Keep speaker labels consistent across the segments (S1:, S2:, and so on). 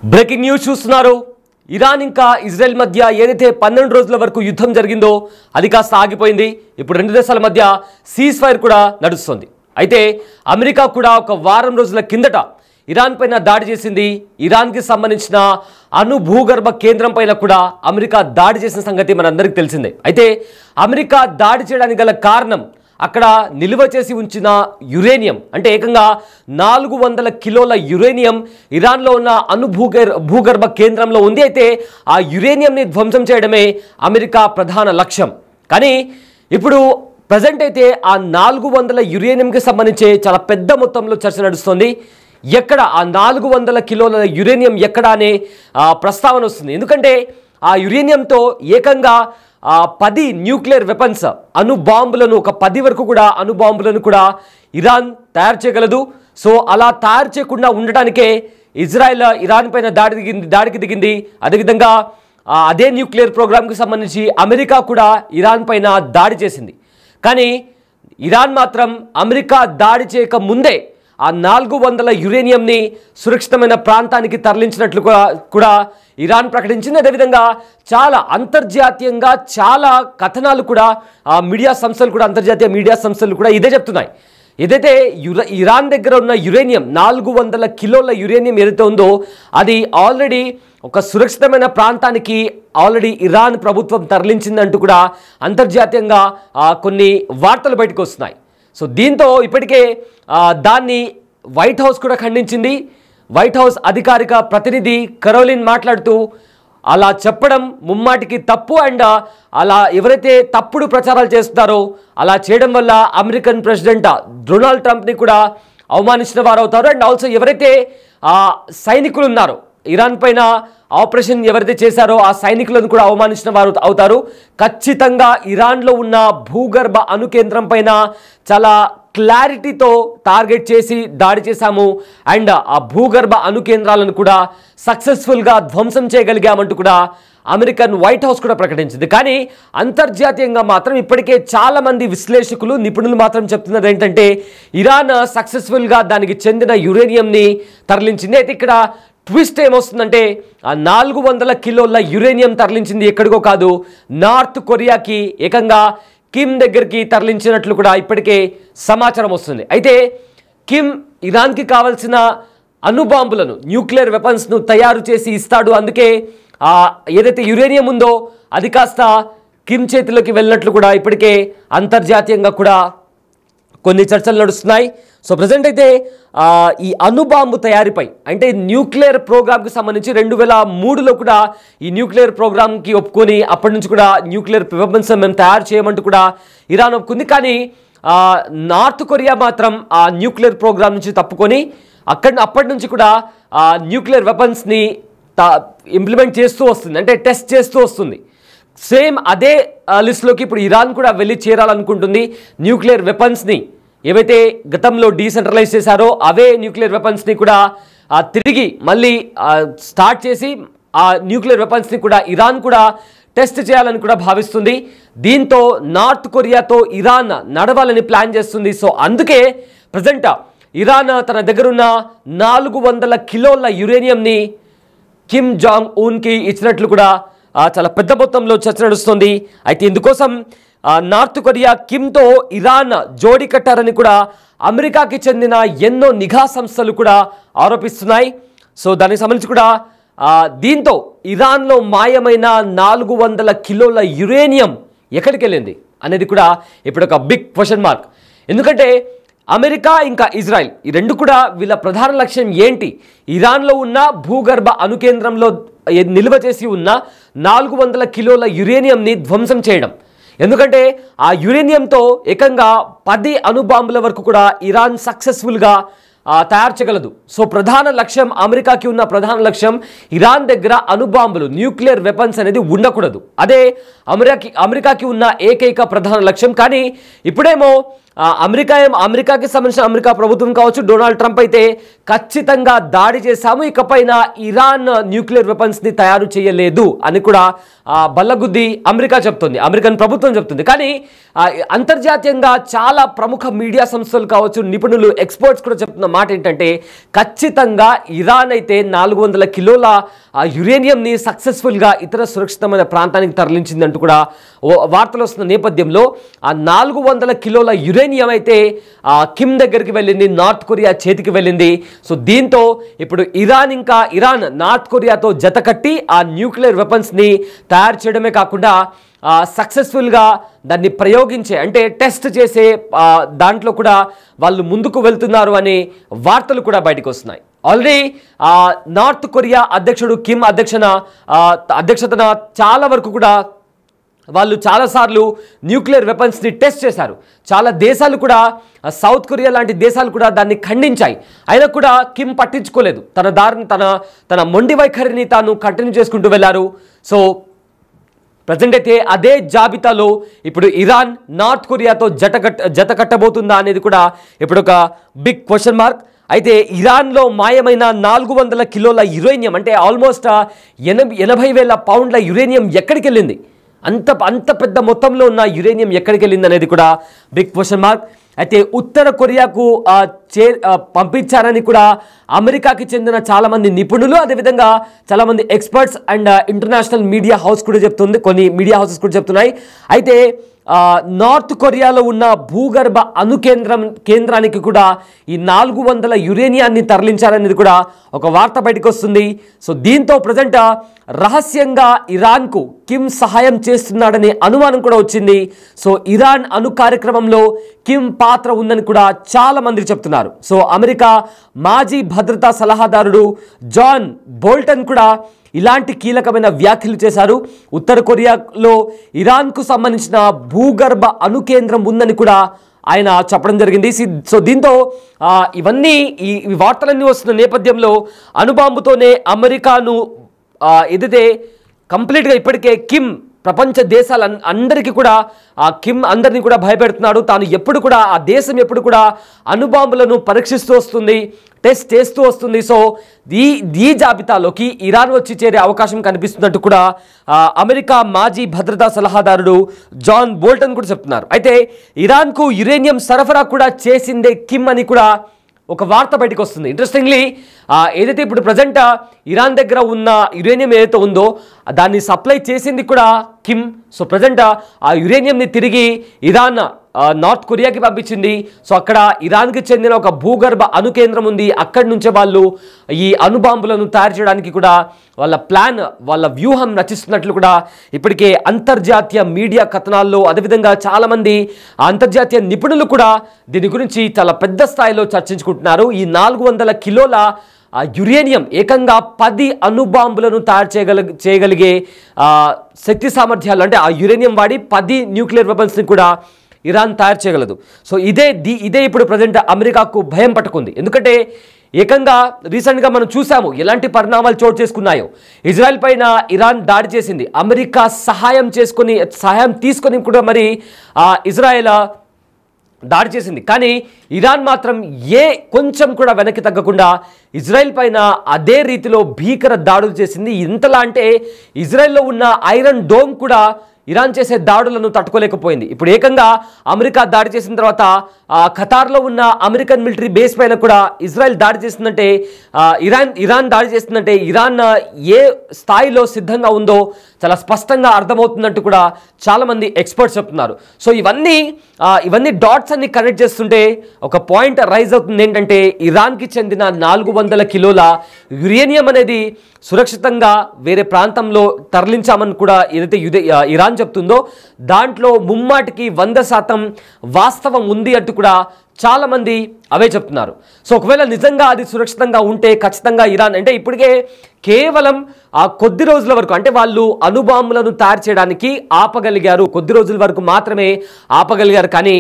S1: Breaking news చూస్తున్నారు. Iran ఇంకా Israel మధ్య ఏదైతే 12 రోజుల వరకు యుద్ధం జరిగిందో అది కాస్త ఆగిపోయింది. ఇప్పుడు రెండు దేశాల మధ్య సీజ్ ఫైర్ కూడా నడుస్తుంది. అయితే అమెరికా కూడా ఒక వారం రోజుల కిందట ఇరాన్ పైన దాడి చేసింది. ఇరాన్కి సంబంధించిన అణు భూగర్భ కేంద్రం పైన కూడా అమెరికా దాడి చేసిన సంగతి మనందరికీ తెలిసిందే. అయితే అమెరికా దాడి చేయడానికి గల కారణం అక్కడ నిల్వ చేసి ఉంచిన యురేనియం, అంటే ఏకంగా 400 కిలోల యురేనియం ఇరాన్లో ఉన్న అణు భూగర్భ కేంద్రంలో ఉంది. అయితే ఆ యురేనియంని ధ్వంసం చేయడమే అమెరికా ప్రధాన లక్ష్యం. కానీ ఇప్పుడు ప్రజెంట్ అయితే ఆ 400 యురేనియంకి సంబంధించి చాలా పెద్ద మొత్తంలో చర్చ నడుస్తుంది. ఎక్కడ ఆ 400 కిలోల యురేనియం ఎక్కడ అనే ప్రస్తావన వస్తుంది. ఎందుకంటే ఆ యురేనియంతో ఏకంగా 10 న్యూక్లియర్ వెపన్స్, అణు బాంబులను, ఒక 10 వరకు కూడా అణు బాంబులను కూడా ఇరాన్ తయారు చేయగలదు. సో అలా తయారు చేయకుండా ఉండటానికే ఇజ్రాయెల్ ఇరాన్ పైన దాడికి దిగింది. అదేవిధంగా అదే న్యూక్లియర్ ప్రోగ్రామ్కి సంబంధించి అమెరికా కూడా ఇరాన్ పైన దాడి చేసింది. కానీ ఇరాన్ మాత్రం అమెరికా దాడి చేయక ముందే ఆ 400 యురేనియంని సురక్షితమైన ప్రాంతానికి తరలించినట్లు కూడా ఇరాన్ ప్రకటించింది. అదేవిధంగా చాలా అంతర్జాతీయంగా చాలా కథనాలు కూడా మీడియా సంస్థలు కూడా, అంతర్జాతీయ మీడియా సంస్థలు కూడా ఇదే చెప్తున్నాయి. ఏదైతే ఇరాన్ దగ్గర ఉన్న యురేనియం 400 కిలోల యురేనియం ఏదైతే ఉందో అది ఆల్రెడీ ఒక సురక్షితమైన ప్రాంతానికి ఆల్రెడీ ఇరాన్ ప్రభుత్వం తరలించిందంటూ కూడా అంతర్జాతీయంగా కొన్ని వార్తలు బయటకు వస్తున్నాయి. సో దీంతో ఇప్పటికే దాన్ని వైట్ హౌస్ కూడా ఖండించింది. వైట్ హౌస్ అధికారిక ప్రతినిధి కరోలిన్ మాట్లాడుతూ అలా చెప్పడం ముమ్మాటికి తప్పు, అండ్ అలా ఎవరైతే తప్పుడు ప్రచారాలు చేస్తున్నారో అలా చేయడం వల్ల అమెరికన్ ప్రెసిడెంట్ డొనాల్డ్ ట్రంప్ని కూడా అవమానించిన వారు అవుతారు. అండ్ ఆల్సో ఎవరైతే సైనికులు ఉన్నారో ఇరాన్ పైన ఆపరేషన్ ఎవరైతే చేశారో ఆ సైనికులను కూడా అవమానించిన వారు అవుతారు. ఖచ్చితంగా ఇరాన్లో ఉన్న భూగర్భ అణు కేంద్రం పైన చాలా క్లారిటీతో టార్గెట్ చేసి దాడి చేశాము, అండ్ ఆ భూగర్భ అణు కేంద్రాలను కూడా సక్సెస్ఫుల్గా ధ్వంసం చేయగలిగామంటూ కూడా అమెరికన్ వైట్ హౌస్ కూడా ప్రకటించింది. కానీ అంతర్జాతీయంగా మాత్రం ఇప్పటికే చాలామంది విశ్లేషకులు, నిపుణులు మాత్రం చెప్తున్నది ఏంటంటే ఇరాన్ సక్సెస్ఫుల్గా దానికి చెందిన యురేనియంని తరలించింది. అయితే ఇక్కడ ట్విస్ట్ ఏమొస్తుందంటే ఆ 400 కిలోల యురేనియం తరలించింది ఎక్కడికో కాదు, నార్త్ కొరియాకి, ఏకంగా కిమ్ దగ్గరికి తరలించినట్లు కూడా ఇప్పటికే సమాచారం వస్తుంది. అయితే కిమ్ ఇరాన్కి కావాల్సిన అణుబాంబులను, న్యూక్లియర్ వెపన్స్ను తయారు చేసి ఇస్తాడు. అందుకే ఏదైతే యురేనియం ఉందో అది కాస్త కిమ్ చేతిలోకి వెళ్ళినట్లు కూడా ఇప్పటికే అంతర్జాతీయంగా కూడా కొన్ని చర్చలు నడుస్తున్నాయి. సో ప్రజెంట్ అయితే ఈ అణుబాంబు తయారీపై, అంటే న్యూక్లియర్ ప్రోగ్రామ్కి సంబంధించి 2003లో కూడా ఈ న్యూక్లియర్ ప్రోగ్రామ్కి ఒప్పుకొని అప్పటి నుంచి కూడా న్యూక్లియర్ వెపన్స్ మేము తయారు చేయమంటూ కూడా ఇరాన్ ఒప్పుకుంది. కానీ నార్త్ కొరియా మాత్రం ఆ న్యూక్లియర్ ప్రోగ్రామ్ నుంచి తప్పుకొని అప్పటి నుంచి కూడా న్యూక్లియర్ వెపన్స్ని ఇంప్లిమెంట్ చేస్తూ వస్తుంది, అంటే టెస్ట్ చేస్తూ వస్తుంది. సేమ్ అదే లిస్ట్లోకి ఇప్పుడు ఇరాన్ కూడా వెళ్ళి చేరాలనుకుంటుంది. న్యూక్లియర్ వెపన్స్ని ఏవైతే గతంలో డీసెంట్రలైజ్ చేశారో అవే న్యూక్లియర్ వెపన్స్ని కూడా తిరిగి మళ్ళీ స్టార్ట్ చేసి ఆ న్యూక్లియర్ వెపన్స్ని కూడా ఇరాన్ కూడా టెస్ట్ చేయాలని కూడా భావిస్తుంది. దీంతో నార్త్ కొరియాతో ఇరాన్ నడవాలని ప్లాన్ చేస్తుంది. సో అందుకే ప్రజెంట్ ఇరాన్ తన దగ్గరున్న 400 కిలోల యురేనియంని కిమ్ జాంగ్ ఉన్కి ఇచ్చినట్లు కూడా చాలా పెద్ద మొత్తంలో చర్చ నడుస్తుంది. అయితే ఇందుకోసం నార్త్ కొరియా కిమ్తో ఇరాన్ జోడి కట్టారని కూడా అమెరికాకి చెందిన ఎన్నో నిఘా సంస్థలు కూడా ఆరోపిస్తున్నాయి. సో దానికి సంబంధించి కూడా దీంతో ఇరాన్లో మాయమైన 400 కిలోల యురేనియం ఎక్కడికి వెళ్ళింది అనేది కూడా ఇప్పుడు ఒక బిగ్ క్వశ్చన్ మార్క్. ఎందుకంటే అమెరికా ఇంకా ఇజ్రాయెల్ ఈ రెండు కూడా వీళ్ళ ప్రధాన లక్ష్యం ఏంటి? ఇరాన్లో ఉన్న భూగర్భ అణు కేంద్రంలో నిల్వ చేసి ఉన్న 400 కిలోల యురేనియంని ధ్వంసం చేయడం. ఎందుకంటే ఆ యురేనియంతో ఏకంగా 10 అణుబాంబుల వరకు కూడా ఇరాన్ సక్సెస్ఫుల్గా తయారు చేయగలదు. సో ప్రధాన లక్ష్యం, అమెరికాకి ఉన్న ప్రధాన లక్ష్యం ఇరాన్ దగ్గర అణుబాంబులు, న్యూక్లియర్ వెపన్స్ అనేది ఉండకూడదు. అదే అమెరికాకి ఉన్న ఏకైక ప్రధాన లక్ష్యం. కానీ ఇప్పుడేమో అమెరికాకి సంబంధించిన అమెరికా ప్రభుత్వం కావచ్చు, డొనాల్డ్ ట్రంప్ అయితే ఖచ్చితంగా దాడి చేశాము, ఇకపైన ఇరాన్ న్యూక్లియర్ వెపన్స్ని తయారు చేయలేదు అని కూడా బల్లగుద్ది అమెరికా చెప్తుంది, అమెరికన్ ప్రభుత్వం చెప్తుంది. కానీ అంతర్జాతీయంగా చాలా ప్రముఖ మీడియా సంస్థలు కావచ్చు, నిపుణులు, ఎక్స్పర్ట్స్ కూడా చెప్తున్న మాట ఏంటంటే ఖచ్చితంగా ఇరాన్ అయితే 400 కిలోల యురేనియంని సక్సెస్ఫుల్గా ఇతర సురక్షితమైన ప్రాంతానికి తరలించిందంటూ కూడా వార్తలు వస్తున్న నేపథ్యంలో ఆ 400 కిలోల యురేనియం అయితే కిమ్ దగ్గరికి వెళ్ళింది, నార్త్ కొరియా చేతికి వెళ్ళింది. సో దీంతో ఇప్పుడు ఇరాన్ నార్త్ కొరియాతో జతకట్టి ఆ న్యూక్లియర్ వెపన్స్ని తయారు చేయడమే కాకుండా సక్సెస్ఫుల్గా దాన్ని ప్రయోగించే అంటే టెస్ట్ చేసే దాంట్లో కూడా వాళ్ళు ముందుకు వెళ్తున్నారు అనే వార్తలు కూడా బయటకు వస్తున్నాయి. ఆల్రెడీ నార్త్ కొరియా అధ్యక్షుడు కిమ్ అధ్యక్షతన చాలా వరకు కూడా వాళ్ళు చాలాసార్లు న్యూక్లియర్ వెపన్స్ని టెస్ట్ చేశారు. చాలా దేశాలు కూడా, సౌత్ కొరియా లాంటి దేశాలు కూడా దాన్ని ఖండించాయి. అయినా కూడా కిమ్ పట్టించుకోలేదు, తన దారిని తన మొండి వైఖరిని తాను కంటిన్యూ చేసుకుంటూ వెళ్ళారు. సో ప్రజెంట్ అయితే అదే జాబితాలో ఇప్పుడు ఇరాన్ నార్త్ కొరియాతో జత కట్టబోతుందా అనేది కూడా ఇప్పుడు ఒక బిగ్ క్వశ్చన్ మార్క్. అయితే ఇరాన్లో మాయమైన 400 కిలోల యురేనియం అంటే ఆల్మోస్ట్ 80,000 పౌండ్ల యురేనియం ఎక్కడికి వెళ్ళింది? అంత పెద్ద మొత్తంలో ఉన్న యురేనియం ఎక్కడికి వెళ్ళింది అనేది కూడా బిగ్ క్వశ్చన్ మార్క్. అయితే ఉత్తర కొరియాకు పంపించారని కూడా అమెరికాకి చెందిన చాలామంది నిపుణులు, అదేవిధంగా చాలామంది experts and international media house కూడా చెప్తుంది, కొన్ని మీడియా హౌసెస్ కూడా చెప్తున్నాయి. అయితే నార్త్ కొరియాలో ఉన్న భూగర్భ కేంద్రానికి కూడా ఈ 400 యురేనియాన్ని తరలించారనేది కూడా ఒక వార్త బయటకు వస్తుంది. సో దీంతో ప్రజెంట్ రహస్యంగా ఇరాన్కు కిమ్ సహాయం చేస్తున్నాడనే అనుమానం కూడా వచ్చింది. సో ఇరాన్ అణు కార్యక్రమంలో కిమ్ పాత్ర ఉందని కూడా చాలా మంది చెప్తున్నారు. సో అమెరికా మాజీ భద్రతా సలహాదారుడు జాన్ బోల్టన్ కూడా ఇలాంటి కీలకమైన వ్యాఖ్యలు చేశారు. ఉత్తర కొరియాలో ఇరాన్కు సంబంధించిన భూగర్భ అణు కేంద్రం ఉందని కూడా ఆయన చెప్పడం జరిగింది. సో దీంతో ఈ వార్తలన్నీ వస్తున్న నేపథ్యంలో అణుబాంబుతోనే అమెరికాను ఏదైతే కంప్లీట్గా ఇప్పటికే కిమ్ ప్రపంచ దేశాల అందరికీ కూడా కిమ్ అందరినీ కూడా భయపెడుతున్నాడు. తాను ఎప్పుడు కూడా ఆ దేశం ఎప్పుడు కూడా అణుబాంబులను పరీక్షిస్తూ వస్తుంది, టెస్ట్ చేస్తూ వస్తుంది. సో ఈ జాబితాలోకి ఇరాన్ వచ్చి చేరే అవకాశం కనిపిస్తున్నట్టు కూడా అమెరికా మాజీ భద్రతా సలహాదారుడు జాన్ బోల్టన్ కూడా చెప్తున్నారు. అయితే ఇరాన్కు యురేనియం సరఫరా కూడా చేసిందే కిమ్ అని కూడా ఒక వార్త బయటకు వస్తుంది. ఇంట్రెస్టింగ్లీ ఏదైతే ఇప్పుడు ప్రజెంట్ ఇరాన్ దగ్గర ఉన్న యురేనియం ఏదైతే ఉందో దాన్ని సప్లై చేసింది కూడా కిమ్. సో ప్రజెంట్ ఆ యురేనియంని తిరిగి ఇరాన్ నార్త్ కొరియాకి పంపించింది. సో అక్కడ ఇరాన్కి చెందిన ఒక భూగర్భ అణు కేంద్రం ఉంది, అక్కడి నుంచే వాళ్ళు ఈ అణుబాంబులను తయారు చేయడానికి కూడా వాళ్ళ వ్యూహం రచిస్తున్నట్లు కూడా ఇప్పటికే అంతర్జాతీయ మీడియా కథనాల్లో, అదేవిధంగా చాలామంది అంతర్జాతీయ నిపుణులు కూడా దీని గురించి చాలా పెద్ద స్థాయిలో చర్చించుకుంటున్నారు. ఈ 400 కిలోల యురేనియం ఏకంగా 10 అణుబాంబులను తయారు చేయగలిగే శక్తి సామర్థ్యాలు, అంటే ఆ యురేనియం వాడి 10 న్యూక్లియర్ వెపన్స్ని కూడా ఇరాన్ తయారు చేయగలదు. సో ఇదే ఇప్పుడు ప్రజెంట్ అమెరికాకు భయం పట్టుకుంది. ఎందుకంటే ఏకంగా రీసెంట్గా మనం చూసాము ఎలాంటి పరిణామాలు చోటు చేసుకున్నాయో. ఇజ్రాయెల్ పైన ఇరాన్ దాడి చేసింది, అమెరికా సహాయం తీసుకొని కూడా మరి ఇజ్రాయెల్ దాడి చేసింది. కానీ ఇరాన్ మాత్రం కొంచెం కూడా వెనక్కి తగ్గకుండా ఇజ్రాయెల్ పైన అదే రీతిలో భీకర దాడులు చేసింది. ఇంతలా అంటే ఇజ్రాయెల్లో ఉన్న ఐరన్ డోమ్ కూడా ఇరాన్ చేసే దాడులను తట్టుకోలేకపోయింది. ఇప్పుడు ఏకంగా అమెరికా దాడి చేసిన తర్వాత ఖతార్లో ఉన్న అమెరికన్ మిలిటరీ బేస్ పైన కూడా ఇజ్రాయెల్ దాడి చేస్తుందంటే ఇరాన్ దాడి చేస్తుందంటే ఇరాన్ ఏ స్థాయిలో సిద్ధంగా ఉందో చాలా స్పష్టంగా అర్థమవుతుందంటూ కూడా చాలామంది ఎక్స్పర్ట్స్ చెప్తున్నారు. సో ఇవన్నీ డాట్స్ అన్ని కనెక్ట్ చేస్తుంటే ఒక పాయింట్ రైజ్ అవుతుంది. ఏంటంటే ఇరాన్కి చెందిన 400 కిలోల యురేనియం అనేది సురక్షితంగా వేరే ప్రాంతంలో తరలించామని కూడా ఏదైతే ఇరాన్ చెప్తుందో దాంట్లో ముమ్మాటికి 100% వాస్తవం ఉంది అంటూ కూడా చాలామంది అవే చెప్తున్నారు. సో ఒకవేళ నిజంగా అది సురక్షితంగా ఉంటే ఖచ్చితంగా ఇరాన్ అంటే ఇప్పటికే కేవలం కొద్ది రోజుల వరకు అంటే వాళ్ళు అణుబాంబులను తయారు చేయడానికి ఆపగలిగారు, కొద్ది రోజుల వరకు మాత్రమే ఆపగలిగారు. కానీ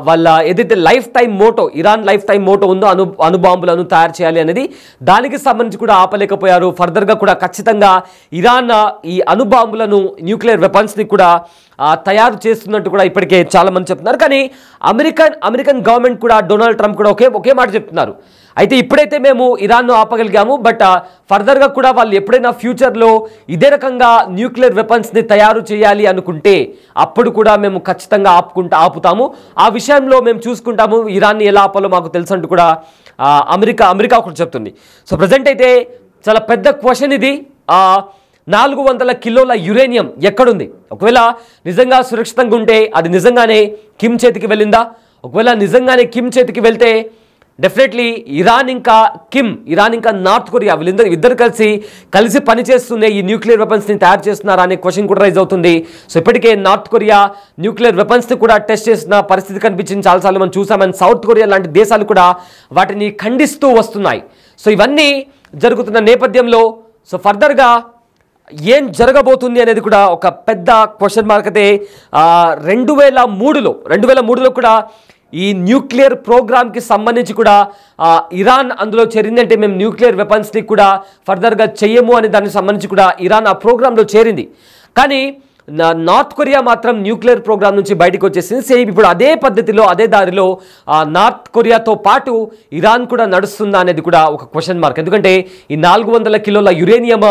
S1: వాళ్ళ ఏదైతే life time motto, Iran life time motto ఉందో అణుబాంబులను తయారు చేయాలి అనేది, దానికి సంబంధించి కూడా ఆపలేకపోయారు. ఫర్దర్గా కూడా ఖచ్చితంగా ఇరాన్ ఈ అణుబాంబులను, న్యూక్లియర్ వెపన్స్ని కూడా తయారు చేస్తున్నట్టు కూడా ఇప్పటికే చాలామంది చెప్తున్నారు. కానీ అమెరికన్ గవర్నమెంట్ కూడా, డొనాల్డ్ ట్రంప్ కూడా ఒకే మాట చెప్తున్నారు. అయితే ఇప్పుడైతే మేము ఇరాన్ను ఆపగలిగాము, బట్ ఫర్దర్గా కూడా వాళ్ళు ఎప్పుడైనా ఫ్యూచర్లో ఇదే రకంగా న్యూక్లియర్ వెపన్స్ని తయారు చేయాలి అనుకుంటే అప్పుడు కూడా మేము ఖచ్చితంగా ఆపుతాము, ఆ విషయంలో మేము చూసుకుంటాము, ఇరాన్ని ఎలా ఆపాలో మాకు తెలుసు అంటూ కూడా అమెరికా ఒకటి చెప్తుంది. సో ప్రజెంట్ అయితే చాలా పెద్ద క్వశ్చన్ ఇది. 400 కిలోల యురేనియం ఎక్కడుంది? ఒకవేళ నిజంగా సురక్షితంగా ఉంటే అది నిజంగానే కిమ్ చేతికి వెళ్ళిందా? ఒకవేళ నిజంగానే కిమ్ చేతికి వెళ్తే డెఫినెట్లీ ఇరాన్ ఇంకా నార్త్ కొరియా ఇద్దరు కలిసి పనిచేస్తూనే ఈ న్యూక్లియర్ వెపన్స్ని తయారు చేస్తున్నారా అనే క్వశ్చన్ కూడా రైజ్ అవుతుంది. సో ఇప్పటికే నార్త్ కొరియా న్యూక్లియర్ వెపన్స్ని కూడా టెస్ట్ చేసిన పరిస్థితి కనిపించింది, చాలాసార్లు మనం చూసామని. సౌత్ కొరియా లాంటి దేశాలు కూడా వాటిని ఖండిస్తూ వస్తున్నాయి. సో ఇవన్నీ జరుగుతున్న నేపథ్యంలో సో ఫర్దర్గా ఏం జరగబోతుంది అనేది కూడా ఒక పెద్ద క్వశ్చన్ మార్క్. అయితే 2003లో కూడా ఈ న్యూక్లియర్ ప్రోగ్రామ్కి సంబంధించి కూడా ఇరాన్ అందులో చేరింది. అంటే మేము న్యూక్లియర్ వెపన్స్ని కూడా ఫర్దర్గా చెయ్యము అని దానికి సంబంధించి కూడా ఇరాన్ ఆ ప్రోగ్రాంలో చేరింది. కానీ నార్త్ కొరియా మాత్రం న్యూక్లియర్ ప్రోగ్రామ్ నుంచి బయటకు వచ్చేసింది. సేమ్ ఇప్పుడు అదే పద్ధతిలో, అదే దారిలో నార్త్ కొరియాతో పాటు ఇరాన్ కూడా నడుస్తుందా అనేది కూడా ఒక క్వశ్చన్ మార్క్. ఎందుకంటే ఈ 400 కిలోల యురేనియం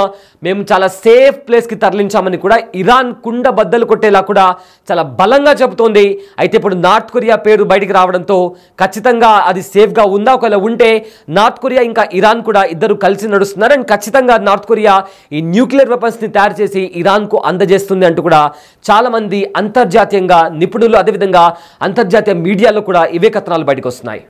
S1: మేము చాలా సేఫ్ ప్లేస్కి తరలించామని కూడా ఇరాన్ కుండ బద్దలు కొట్టేలా కూడా చాలా బలంగా చెబుతోంది. అయితే ఇప్పుడు నార్త్ కొరియా పేరు బయటికి రావడంతో ఖచ్చితంగా అది సేఫ్గా ఉందా? ఒకవేళ ఉంటే నార్త్ కొరియా ఇంకా ఇరాన్ కూడా ఇద్దరు కలిసి నడుస్తున్నారు. అండ్ ఖచ్చితంగా నార్త్ కొరియా ఈ న్యూక్లియర్ వెపన్స్ని తయారు చేసి ఇరాన్కు అందజేస్తుంది అంటూ కూడా చాలామంది అంతర్జాతీయంగా నిపుణులు, అదేవిధంగా అంతర్జాతీయ మీడియాలో కూడా ఇవే కథనాలు బయటకు వస్తున్నాయి.